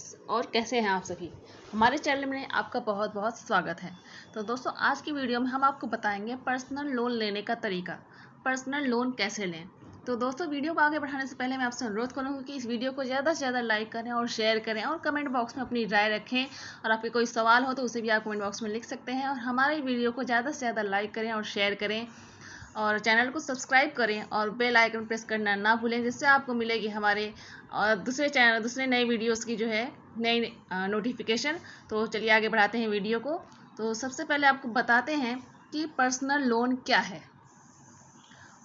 Friends, और कैसे हैं आप सभी। हमारे चैनल में आपका बहुत बहुत स्वागत है। तो दोस्तों, आज की वीडियो में हम आपको बताएंगे पर्सनल लोन लेने का तरीका, पर्सनल लोन कैसे लें। तो दोस्तों, वीडियो को आगे बढ़ाने से पहले मैं आपसे अनुरोध करूंगी कि इस वीडियो को ज़्यादा से ज़्यादा लाइक करें और शेयर करें और कमेंट बॉक्स में अपनी राय रखें। और आपके कोई सवाल हो तो उसे भी आप कमेंट बॉक्स में लिख सकते हैं। और हमारे वीडियो को ज़्यादा से ज़्यादा लाइक करें और शेयर करें और चैनल को सब्सक्राइब करें और बेल आइकन प्रेस करना ना भूलें, जिससे आपको मिलेगी हमारे दूसरे नए वीडियोस की जो है नई नोटिफिकेशन। तो चलिए आगे बढ़ाते हैं वीडियो को। तो सबसे पहले आपको बताते हैं कि पर्सनल लोन क्या है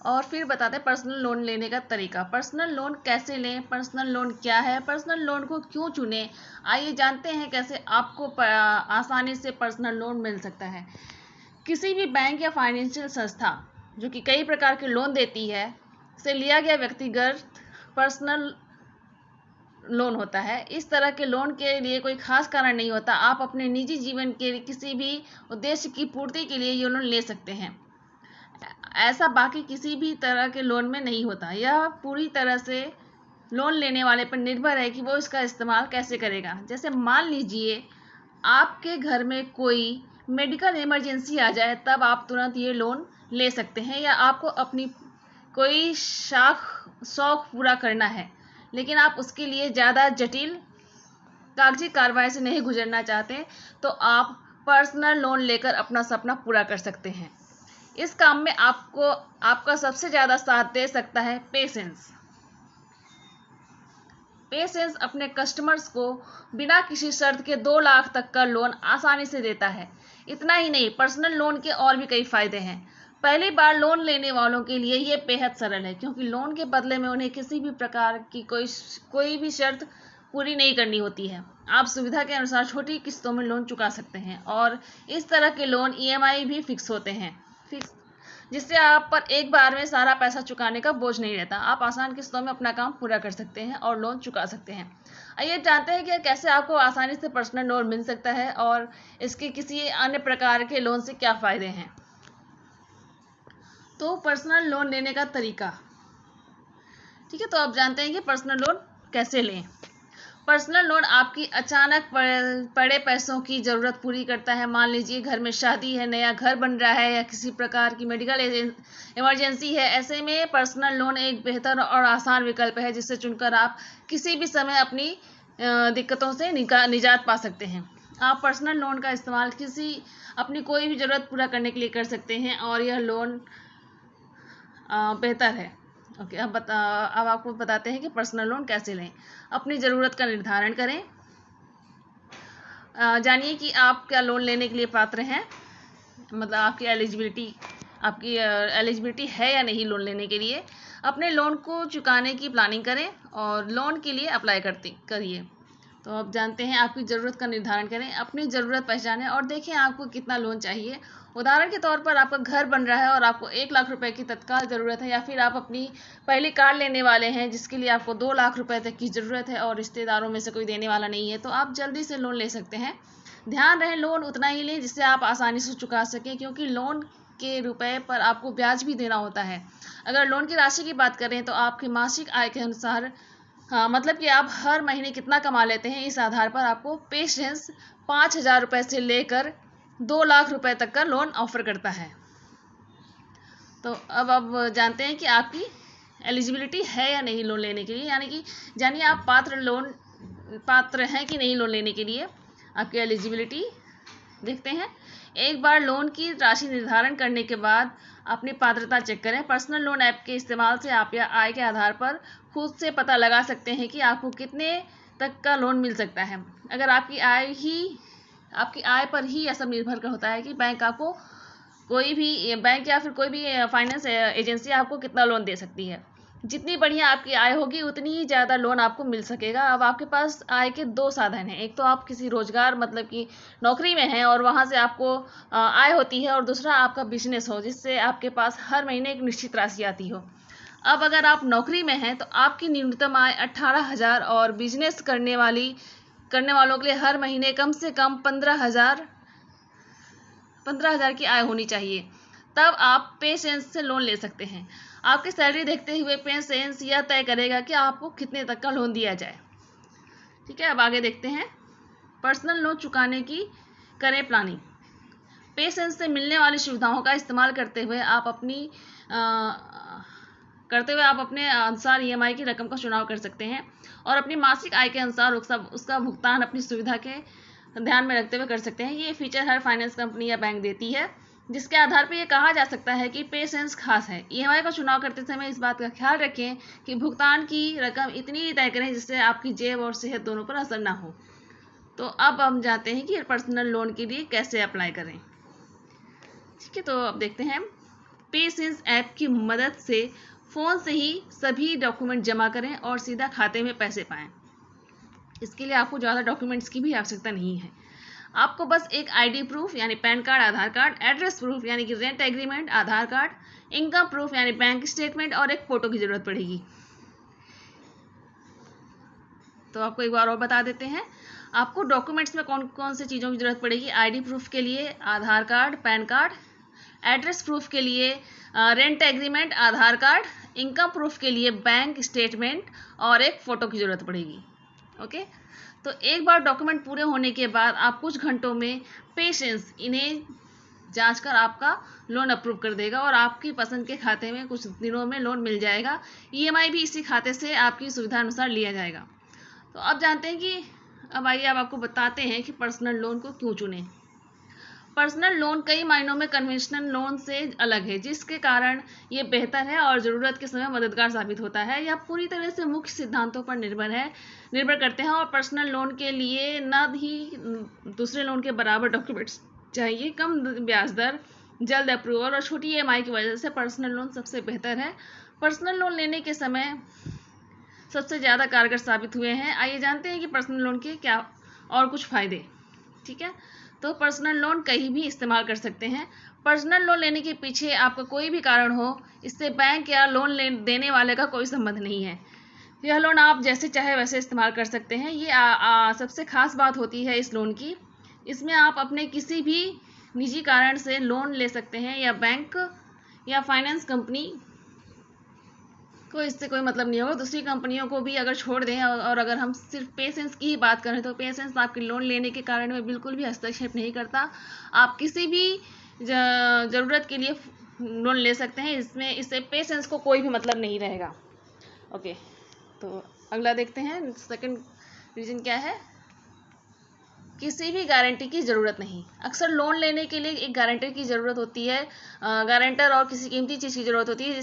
और फिर बताते हैं पर्सनल लोन लेने का तरीका। पर्सनल लोन कैसे लें, पर्सनल लोन क्या है, पर्सनल लोन को क्यों चुनें। आइए जानते हैं कैसे आपको आसानी से पर्सनल लोन मिल सकता है। किसी भी बैंक या फाइनेंशियल संस्था जो कि कई प्रकार के लोन देती है से लिया गया व्यक्तिगत पर्सनल लोन होता है। इस तरह के लोन के लिए कोई खास कारण नहीं होता। आप अपने निजी जीवन के किसी भी उद्देश्य की पूर्ति के लिए ये लोन ले सकते हैं। ऐसा बाकी किसी भी तरह के लोन में नहीं होता। यह पूरी तरह से लोन लेने वाले पर निर्भर है कि वो इसका इस्तेमाल कैसे करेगा। जैसे मान लीजिए आपके घर में कोई मेडिकल इमरजेंसी आ जाए, तब आप तुरंत ये लोन ले सकते हैं। या आपको अपनी कोई शौक पूरा करना है, लेकिन आप उसके लिए ज़्यादा जटिल कागजी कार्रवाई से नहीं गुजरना चाहते, तो आप पर्सनल लोन लेकर अपना सपना पूरा कर सकते हैं। इस काम में आपको आपका सबसे ज़्यादा साथ दे सकता है पेशेंस। पेशेंस अपने कस्टमर्स को बिना किसी शर्त के 2 लाख तक का लोन आसानी से देता है। इतना ही नहीं, पर्सनल लोन के और भी कई फायदे हैं। पहली बार लोन लेने वालों के लिए ये बेहद सरल है, क्योंकि लोन के बदले में उन्हें किसी भी प्रकार की कोई भी शर्त पूरी नहीं करनी होती है। आप सुविधा के अनुसार छोटी किस्तों में लोन चुका सकते हैं और इस तरह के लोन EMI भी फिक्स होते हैं, जिससे आप पर एक बार में सारा पैसा चुकाने का बोझ नहीं रहता। आप आसान किस्तों में अपना काम पूरा कर सकते हैं और लोन चुका सकते हैं। आइए जानते हैं कि कैसे आपको आसानी से पर्सनल लोन मिल सकता है और इसके किसी अन्य प्रकार के लोन से क्या फ़ायदे हैं। तो पर्सनल लोन लेने का तरीका, ठीक है। तो आप जानते हैं कि पर्सनल लोन कैसे लें। पर्सनल लोन आपकी अचानक पड़े पैसों की ज़रूरत पूरी करता है। मान लीजिए घर में शादी है, नया घर बन रहा है या किसी प्रकार की मेडिकल इमरजेंसी है। ऐसे में पर्सनल लोन एक बेहतर और आसान विकल्प है, जिससे चुनकर आप किसी भी समय अपनी दिक्कतों से निजात पा सकते हैं। आप पर्सनल लोन का इस्तेमाल अपनी कोई भी ज़रूरत पूरा करने के लिए कर सकते हैं और यह लोन बेहतर है। ओके, अब आपको बताते हैं कि पर्सनल लोन कैसे लें। अपनी ज़रूरत का निर्धारण करें। जानिए कि आप क्या लोन लेने के लिए पात्र हैं, मतलब आपकी एलिजिबिलिटी है या नहीं लोन लेने के लिए। अपने लोन को चुकाने की प्लानिंग करें और लोन के लिए अप्लाई करिए। तो अब जानते हैं, आपकी ज़रूरत का निर्धारण करें। अपनी ज़रूरत पहचानें और देखें आपको कितना लोन चाहिए। उदाहरण के तौर पर आपका घर बन रहा है और आपको 1 लाख रुपए की तत्काल ज़रूरत है, या फिर आप अपनी पहली कार लेने वाले हैं जिसके लिए आपको 2 लाख रुपए तक की ज़रूरत है और रिश्तेदारों में से कोई देने वाला नहीं है, तो आप जल्दी से लोन ले सकते हैं। ध्यान रहे, लोन उतना ही लें जिससे आप आसानी से चुका सकें, क्योंकि लोन के रुपए पर आपको ब्याज भी देना होता है। अगर लोन की राशि की बात करें तो आपकी मासिक आय के अनुसार, मतलब कि आप हर महीने कितना कमा लेते हैं, इस आधार पर आपको पेशेंस 5,000 रुपये से लेकर 2 लाख रुपए तक का लोन ऑफर करता है। तो अब जानते हैं कि आपकी एलिजिबिलिटी है या नहीं लोन लेने के लिए, यानी कि जानिए आप पात्र हैं कि नहीं लोन लेने के लिए। आपकी एलिजिबिलिटी देखते हैं। एक बार लोन की राशि निर्धारण करने के बाद अपनी पात्रता चेक करें। पर्सनल लोन ऐप के इस्तेमाल से आप या आय के आधार पर खुद से पता लगा सकते हैं कि आपको कितने तक का लोन मिल सकता है। अगर आपकी आय पर ही यह सब निर्भर होता है कि बैंक या फिर कोई भी फाइनेंस एजेंसी आपको कितना लोन दे सकती है। जितनी बढ़िया आपकी आय होगी उतनी ही ज़्यादा लोन आपको मिल सकेगा। अब आपके पास आय के 2 साधन हैं। एक तो आप किसी रोजगार, मतलब कि नौकरी में हैं और वहाँ से आपको आय होती है, और दूसरा आपका बिजनेस हो जिससे आपके पास हर महीने एक निश्चित राशि आती हो। अब अगर आप नौकरी में हैं तो आपकी न्यूनतम आय 18,000 और बिजनेस करने वालों के लिए हर महीने कम से कम 15,000 की आय होनी चाहिए। तब आप पेशेंस से लोन ले सकते हैं। आपकी सैलरी देखते हुए पेशेंस यह तय करेगा कि आपको कितने तक का लोन दिया जाए। ठीक है, अब आगे देखते हैं। पर्सनल लोन चुकाने की करें प्लानिंग। पेशेंस से मिलने वाली सुविधाओं का इस्तेमाल करते हुए आप अपने अनुसार ईएमआई की रकम का चुनाव कर सकते हैं और अपनी मासिक आय के अनुसार उसका भुगतान अपनी सुविधा के ध्यान में रखते हुए कर सकते हैं। ये फीचर हर फाइनेंस कंपनी या बैंक देती है, जिसके आधार पर यह कहा जा सकता है कि पेशेंस खास है। ईएमआई का चुनाव करते समय इस बात का ख्याल रखें कि भुगतान की रकम इतनी तय करें जिससे आपकी जेब और सेहत दोनों पर असर ना हो। तो अब हम जानते हैं कि पर्सनल लोन के लिए कैसे अप्लाई करें। ठीक है, तो अब देखते हैं। पेशेंस ऐप की मदद से फ़ोन से ही सभी डॉक्यूमेंट जमा करें और सीधा खाते में पैसे पाएं। इसके लिए आपको ज़्यादा डॉक्यूमेंट्स की भी आवश्यकता नहीं है। आपको बस एक आईडी प्रूफ यानी पैन कार्ड, आधार कार्ड, एड्रेस प्रूफ यानी कि rent agreement, Aadhaar card, income proof यानी बैंक स्टेटमेंट और एक फ़ोटो की ज़रूरत पड़ेगी। तो आपको एक बार और बता देते हैं। आपको डॉक्यूमेंट्स में कौन कौन सी चीज़ों की ज़रूरत पड़ेगी। आईडी प्रूफ के लिए Aadhaar card, PAN card, address proof के लिए rent agreement, Aadhaar card, income proof के लिए बैंक स्टेटमेंट और एक फ़ोटो की ज़रूरत पड़ेगी। ओके, तो एक बार डॉक्यूमेंट पूरे होने के बाद आप कुछ घंटों में पेशेंस इन्हें जांचकर आपका लोन अप्रूव कर देगा और आपकी पसंद के खाते में कुछ दिनों में लोन मिल जाएगा। ईएमआई भी इसी खाते से आपकी सुविधा अनुसार लिया जाएगा। तो अब जानते हैं कि अब आइए अब आपको बताते हैं कि पर्सनल लोन को क्यों चुनें। पर्सनल लोन कई मायनों में कन्वेंशनल लोन से अलग है, जिसके कारण ये बेहतर है और ज़रूरत के समय मददगार साबित होता है। यह पूरी तरह से मुख्य सिद्धांतों पर निर्भर करते हैं और पर्सनल लोन के लिए न ही दूसरे लोन के बराबर डॉक्यूमेंट्स चाहिए। कम ब्याज दर, जल्द अप्रूवल और छोटी ईएमआई की वजह से पर्सनल लोन सबसे बेहतर है। पर्सनल लोन लेने के समय सबसे ज़्यादा कारगर साबित हुए हैं। आइए जानते हैं कि पर्सनल लोन के क्या और कुछ फ़ायदे। ठीक है, तो पर्सनल लोन कहीं भी इस्तेमाल कर सकते हैं। पर्सनल लोन लेने के पीछे आपका कोई भी कारण हो, इससे बैंक या लोन देने वाले का कोई संबंध नहीं है। यह लोन आप जैसे चाहे वैसे इस्तेमाल कर सकते हैं। ये सबसे खास बात होती है इस लोन की। इसमें आप अपने किसी भी निजी कारण से लोन ले सकते हैं या बैंक या फाइनेंस कंपनी को इससे कोई मतलब नहीं होगा। दूसरी कंपनियों को भी अगर छोड़ दें और अगर हम सिर्फ पेशेंस की ही बात करें तो पेशेंस आपके लोन लेने के कारण में बिल्कुल भी हस्तक्षेप नहीं करता। आप किसी भी ज़रूरत के लिए लोन ले सकते हैं। इससे पेशेंस को कोई भी मतलब नहीं रहेगा। ओके, तो अगला देखते हैं। सेकंड रीज़न क्या है। किसी भी गारंटी की ज़रूरत नहीं। अक्सर लोन लेने के लिए एक गारंटर की ज़रूरत होती है। गारंटर और किसी कीमती चीज़ की ज़रूरत होती है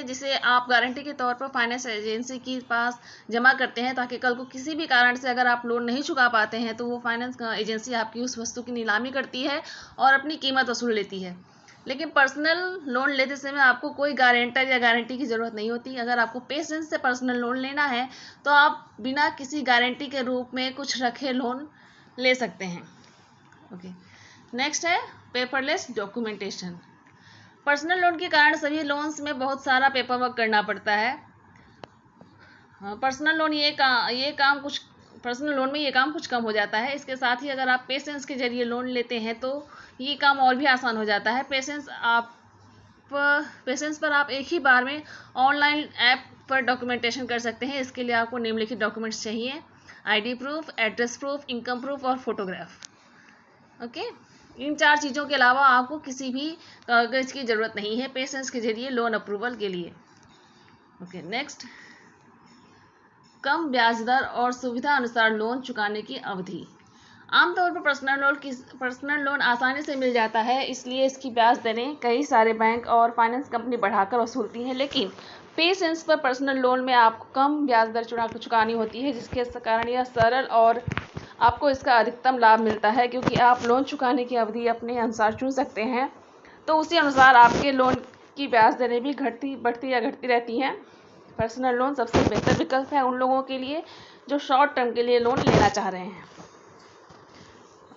जिसे आप गारंटी के तौर पर फाइनेंस एजेंसी के पास जमा करते हैं, ताकि कल को किसी भी कारण से अगर आप लोन नहीं चुका पाते हैं तो वो फाइनेंस एजेंसी आपकी उस वस्तु की नीलामी करती है और अपनी कीमत वसूल लेती है। लेकिन पर्सनल लोन लेते समय आपको कोई गारंटर या गारंटी की ज़रूरत नहीं होती। अगर आपको पेशेंस से पर्सनल लोन लेना है तो आप बिना किसी गारंटी के रूप में कुछ रखे लोन ले सकते हैं। ओके, नेक्स्ट है पेपरलेस डॉक्यूमेंटेशन। पर्सनल लोन के कारण सभी लोन्स में बहुत सारा पेपर वर्क करना पड़ता है। पर्सनल लोन पर्सनल लोन में ये काम कुछ कम हो जाता है। इसके साथ ही अगर आप पेशेंस के जरिए लोन लेते हैं तो ये काम और भी आसान हो जाता है। पेशेंस पर आप एक ही बार में ऑनलाइन ऐप पर डॉक्यूमेंटेशन कर सकते हैं। इसके लिए आपको निम्नलिखित डॉक्यूमेंट्स चाहिए। ID proof, address proof, income proof और फोटोग्राफ। ओके, इन 4 चीज़ों के अलावा आपको किसी भी कागज़ की ज़रूरत नहीं है पेशेंस के जरिए लोन अप्रूवल के लिए। ओके, नेक्स्ट, कम ब्याज दर और सुविधा अनुसार लोन चुकाने की अवधि। आमतौर पर पर्सनल लोन आसानी से मिल जाता है, इसलिए इसकी ब्याज दरें कई सारे बैंक और फाइनेंस कंपनी बढ़ाकर वसूलती हैं। लेकिन पेशेंस पर पर्सनल लोन में आपको कम ब्याज दर चुकानी होती है, जिसके कारण यह सरल और आपको इसका अधिकतम लाभ मिलता है। क्योंकि आप लोन चुकाने की अवधि अपने अनुसार चुन सकते हैं, तो उसी अनुसार आपके लोन की ब्याज दरें भी बढ़ती या घटती रहती हैं। पर्सनल लोन सबसे बेहतर विकल्प है उन लोगों के लिए जो शॉर्ट टर्म के लिए लोन लेना चाह रहे हैं।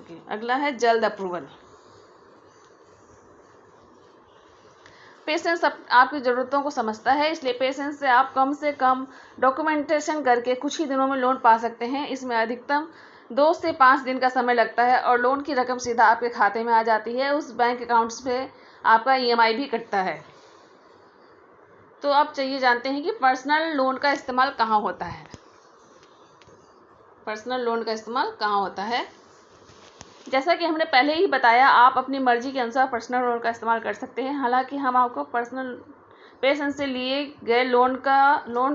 ओके, अगला है जल्द अप्रूवल। पेशेंस आपकी ज़रूरतों को समझता है, इसलिए पेशेंस से आप कम से कम डॉक्यूमेंटेशन करके कुछ ही दिनों में लोन पा सकते हैं। इसमें अधिकतम 2 से 5 दिन का समय लगता है और लोन की रकम सीधा आपके खाते में आ जाती है। उस बैंक अकाउंट्स पे आपका ईएमआई भी कटता है। तो अब चाहिए जानते हैं कि पर्सनल लोन का इस्तेमाल कहाँ होता है। पर्सनल लोन का इस्तेमाल कहाँ होता है। जैसा कि हमने पहले ही बताया, आप अपनी मर्जी के अनुसार पर्सनल लोन का इस्तेमाल कर सकते हैं। हालांकि हम आपको पेशेंस से लिए गए लोन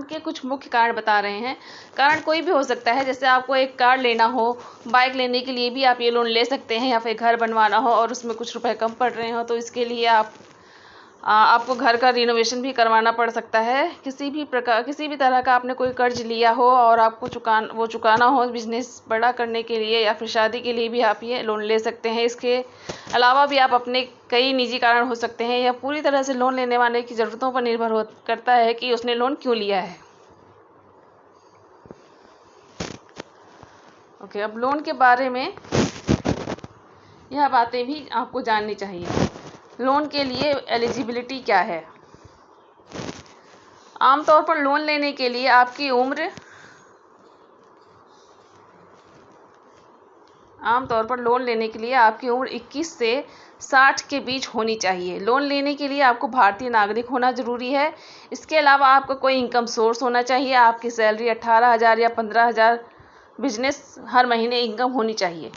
के कुछ मुख्य कारण बता रहे हैं। कारण कोई भी हो सकता है, जैसे आपको एक कार लेना हो, बाइक लेने के लिए भी आप ये लोन ले सकते हैं, या फिर घर बनवाना हो और उसमें कुछ रुपए कम पड़ रहे हो तो इसके लिए आपको घर का रिनोवेशन भी करवाना पड़ सकता है। किसी भी तरह का आपने कोई कर्ज लिया हो और आपको चुकाना हो बिजनेस बड़ा करने के लिए या फिर शादी के लिए भी आप ये लोन ले सकते हैं। इसके अलावा भी आप अपने कई निजी कारण हो सकते हैं, या पूरी तरह से लोन लेने वाले की ज़रूरतों पर निर्भर करता है कि उसने लोन क्यों लिया है। ओके, अब लोन के बारे में यह बातें भी आपको जाननी चाहिए। लोन के लिए एलिजिबिलिटी क्या है। आमतौर पर लोन लेने के लिए आपकी उम्र 21 से 60 के बीच होनी चाहिए। लोन लेने के लिए आपको भारतीय नागरिक होना जरूरी है। इसके अलावा आपका कोई इनकम सोर्स होना चाहिए। आपकी सैलरी 18,000 या 15,000 बिजनेस हर महीने इनकम होनी चाहिए।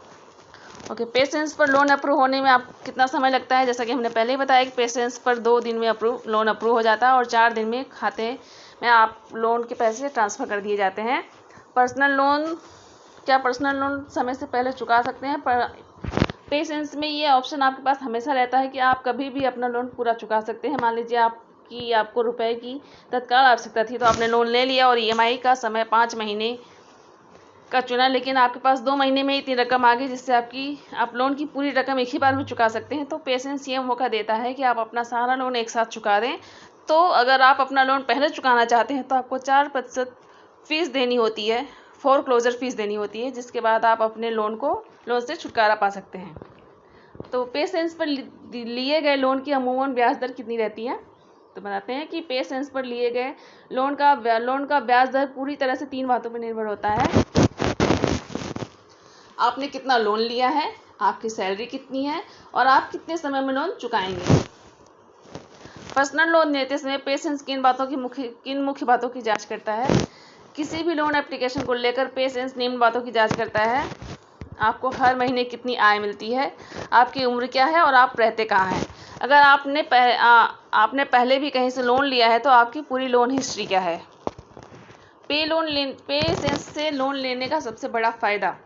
ओके, पेशेंस पर लोन अप्रूव होने में आप कितना समय लगता है। जैसा कि हमने पहले ही बताया कि पेशेंस पर 2 दिन में लोन अप्रूव हो जाता है और 4 दिन में खाते में आप लोन के पैसे ट्रांसफ़र कर दिए जाते हैं। पर्सनल लोन समय से पहले चुका सकते हैं, पर पेशेंस में ये ऑप्शन आपके पास हमेशा रहता है कि आप कभी भी अपना लोन पूरा चुका सकते हैं। मान लीजिए आपको रुपए की तत्काल आवश्यकता थी, तो आपने लोन ले लिया और EMI का समय 5 महीने का चुना, लेकिन आपके पास 2 महीने में इतनी रकम आ गई जिससे आप लोन की पूरी रकम एक ही बार में चुका सकते हैं। तो पेशेंस ये मौका देता है कि आप अपना सारा लोन एक साथ चुका दें। तो अगर आप अपना लोन पहले चुकाना चाहते हैं तो आपको 4% फीस देनी होती है, फोरक्लोजर फीस देनी होती है, जिसके बाद आप अपने लोन से छुटकारा पा सकते हैं। तो पेशेंस पर लिए गए लोन की अमूमन ब्याज दर कितनी रहती है, तो बताते हैं कि पेशेंस पर लिए गए लोन का ब्याज दर पूरी तरह से 3 बातों पर निर्भर होता है। आपने कितना लोन लिया है, आपकी सैलरी कितनी है और आप कितने समय में लोन चुकाएंगे। पर्सनल लोन लेते समय पेशेंस किन मुख्य बातों की जांच करता है। किसी भी लोन एप्लीकेशन को लेकर पेशेंस निम्न बातों की जांच करता है। आपको हर महीने कितनी आय मिलती है, आपकी उम्र क्या है और आप रहते कहाँ हैं। अगर आपने पहले भी कहीं से लोन लिया है तो आपकी पूरी लोन हिस्ट्री क्या है। पेशेंस से लोन लेने का सबसे बड़ा फ़ायदा,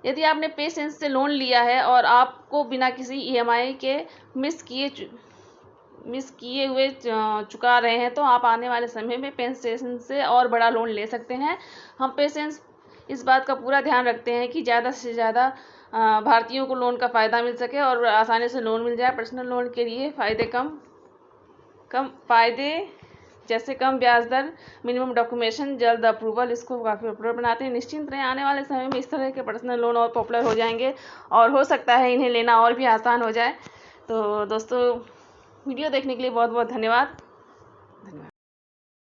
यदि आपने पेशेंस से लोन लिया है और आपको बिना किसी EMI के मिस किए हुए चुका रहे हैं, तो आप आने वाले समय में पेशेंस से और बड़ा लोन ले सकते हैं। हम पेशेंस इस बात का पूरा ध्यान रखते हैं कि ज़्यादा से ज़्यादा भारतीयों को लोन का फ़ायदा मिल सके और आसानी से लोन मिल जाए। पर्सनल लोन के लिए फ़ायदे जैसे कम ब्याज दर, मिनिमम डॉक्यूमेंटेशन, जल्द अप्रूवल, इसको काफ़ी पॉपुलर बनाते हैं। निश्चिंत रहें, आने वाले समय में इस तरह के पर्सनल लोन और पॉपुलर हो जाएंगे और हो सकता है इन्हें लेना और भी आसान हो जाए। तो दोस्तों, वीडियो देखने के लिए बहुत बहुत धन्यवाद।